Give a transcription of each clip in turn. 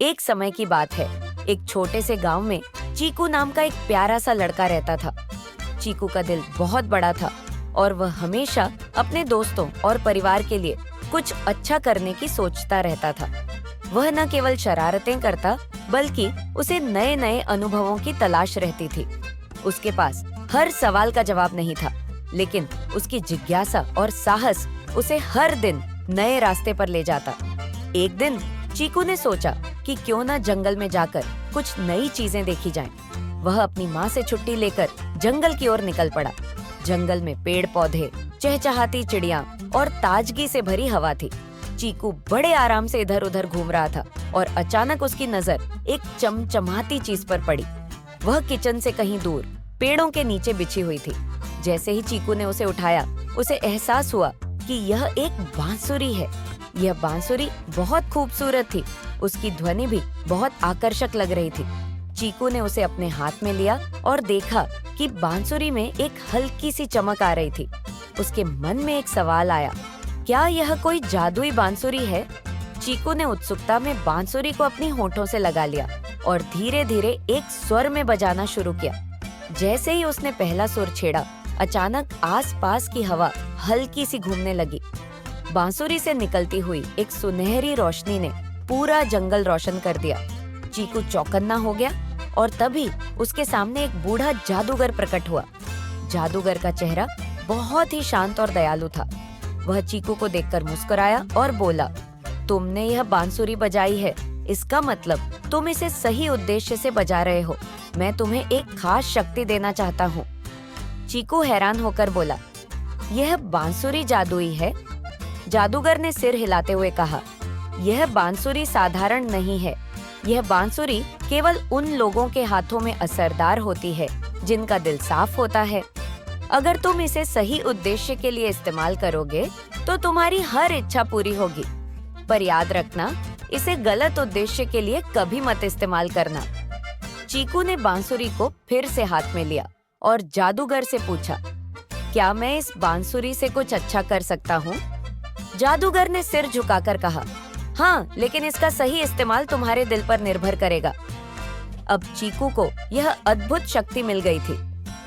एक समय की बात है, एक छोटे से गांव में चीकू नाम का एक प्यारा सा लड़का रहता था। चीकू का दिल बहुत बड़ा था और वह हमेशा अपने दोस्तों और परिवार के लिए कुछ अच्छा करने की सोचता रहता था। वह न केवल शरारतें करता, बल्कि उसे नए नए अनुभवों की तलाश रहती थी। उसके पास हर सवाल का जवाब नहीं था, लेकिन उसकी जिज्ञासा और साहस उसे हर दिन नए रास्ते पर ले जाता। एक दिन चीकू ने सोचा कि क्यों न जंगल में जाकर कुछ नई चीजें देखी जाएं। वह अपनी माँ से छुट्टी लेकर जंगल की ओर निकल पड़ा। जंगल में पेड़ पौधे, चहचहाती चिड़िया और ताजगी से भरी हवा थी। चीकू बड़े आराम से इधर उधर घूम रहा था और अचानक उसकी नजर एक चमचमाती चीज पर पड़ी। वह किचन से कहीं दूर पेड़ों के नीचे बिछी हुई थी। जैसे ही चीकू ने उसे उठाया, उसे एहसास हुआ कि यह एक बांसुरी है। यह बांसुरी बहुत खूबसूरत थी। उसकी ध्वनि भी बहुत आकर्षक लग रही थी। चीकू ने उसे अपने हाथ में लिया और देखा कि बांसुरी में एक हल्की सी चमक आ रही थी। उसके मन में एक सवाल आया, क्या यह कोई जादुई बांसुरी है? चीकू ने उत्सुकता में बांसुरी को अपनी होठों से लगा लिया और धीरे धीरे एक स्वर में बजाना शुरू किया। जैसे ही उसने पहला सुर छेड़ा, अचानक आसपास की हवा हल्की सी घूमने लगी। बांसुरी से निकलती हुई एक सुनहरी रोशनी ने पूरा जंगल रोशन कर दिया। चीकू चौकन्ना हो गया और तभी उसके सामने एक बूढ़ा जादूगर प्रकट हुआ। जादूगर का चेहरा बहुत ही शांत और दयालु था। वह चीकू को देखकर मुस्कुराया और बोला, तुमने यह बांसुरी बजाई है, इसका मतलब तुम इसे सही उद्देश्य से बजा रहे हो। मैं तुम्हें एक खास शक्ति देना चाहता हूँ। चीकू हैरान होकर बोला, यह बांसुरी जादुई है? जादूगर ने सिर हिलाते हुए कहा, यह बांसुरी साधारण नहीं है। यह बांसुरी केवल उन लोगों के हाथों में असरदार होती है जिनका दिल साफ होता है। अगर तुम इसे सही उद्देश्य के लिए इस्तेमाल करोगे तो तुम्हारी हर इच्छा पूरी होगी। पर याद रखना, इसे गलत उद्देश्य के लिए कभी मत इस्तेमाल करना। चीकू ने बांसुरी को फिर से हाथ में लिया और जादूगर से पूछा, क्या मैं इस बांसुरी से कुछ अच्छा कर सकता हूँ? जादूगर ने सिर झुकाकर कहा, हाँ, लेकिन इसका सही इस्तेमाल तुम्हारे दिल पर निर्भर करेगा। अब चीकू को यह अद्भुत शक्ति मिल गई थी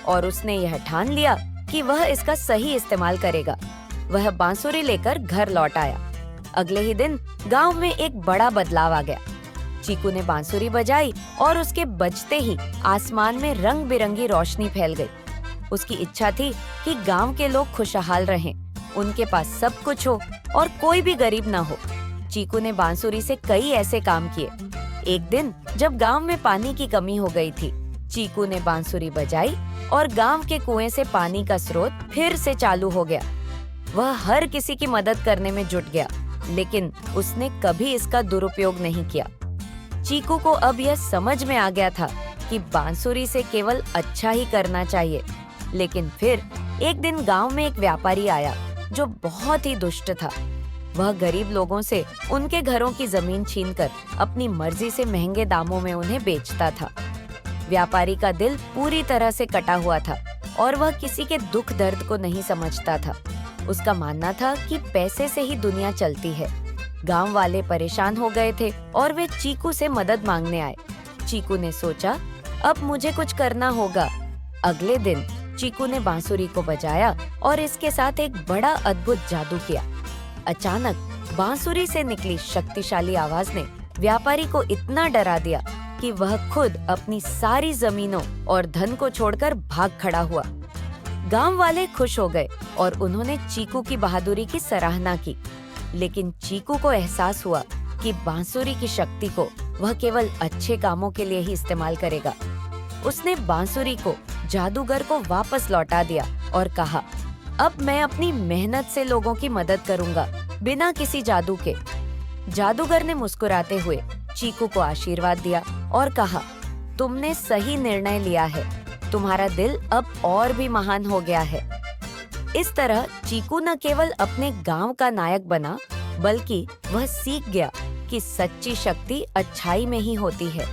और उसने यह ठान लिया कि वह इसका सही इस्तेमाल करेगा। वह बांसुरी लेकर घर लौट आया। अगले ही दिन गांव में एक बड़ा बदलाव आ गया। चीकू ने बांसुरी बजाई और उसके बजते ही आसमान में रंग बिरंगी रोशनी फैल गई। उसकी इच्छा थी कि गांव के लोग खुशहाल रहें, उनके पास सब कुछ हो और कोई भी गरीब ना हो। चीकू ने बांसुरी से कई ऐसे काम किए। एक दिन जब गांव में पानी की कमी हो गई थी, चीकू ने बांसुरी बजाई और गांव के कुएं से पानी का स्रोत फिर से चालू हो गया। वह हर किसी की मदद करने में जुट गया, लेकिन उसने कभी इसका दुरुपयोग नहीं किया। चीकू को अब यह समझ में आ गया था कि बांसुरी से केवल अच्छा ही करना चाहिए। लेकिन फिर एक दिन गांव में एक व्यापारी आया जो बहुत ही दुष्ट था। वह गरीब लोगों से उनके घरों की जमीन छीनकर अपनी मर्जी से महंगे दामों में उन्हें बेचता था। व्यापारी का दिल पूरी तरह से कटा हुआ था और वह किसी के दुख दर्द को नहीं समझता था। उसका मानना था कि पैसे से ही दुनिया चलती है। गांव वाले परेशान हो गए थे और वे चीकू से मदद मांगने आए। चीकू ने सोचा, अब मुझे कुछ करना होगा। अगले दिन चीकू ने बांसुरी को बजाया और इसके साथ एक बड़ा अद्भुत जादू किया। अचानक बांसुरी से निकली शक्तिशाली आवाज ने व्यापारी को इतना डरा दिया कि वह खुद अपनी सारी जमीनों और धन को छोड़कर भाग खड़ा हुआ। गांव वाले खुश हो गए और उन्होंने चीकू की बहादुरी की सराहना की। लेकिन चीकू को एहसास हुआ कि बांसुरी की शक्ति को वह केवल अच्छे कामों के लिए ही इस्तेमाल करेगा। उसने बांसुरी को जादूगर को वापस लौटा दिया और कहा, अब मैं अपनी मेहनत से लोगों की मदद करूंगा, बिना किसी जादू के। जादूगर ने मुस्कुराते हुए चीकू को आशीर्वाद दिया और कहा, तुमने सही निर्णय लिया है, तुम्हारा दिल अब और भी महान हो गया है। इस तरह चीकू न केवल अपने गांव का नायक बना, बल्कि वह सीख गया कि सच्ची शक्ति अच्छाई में ही होती है।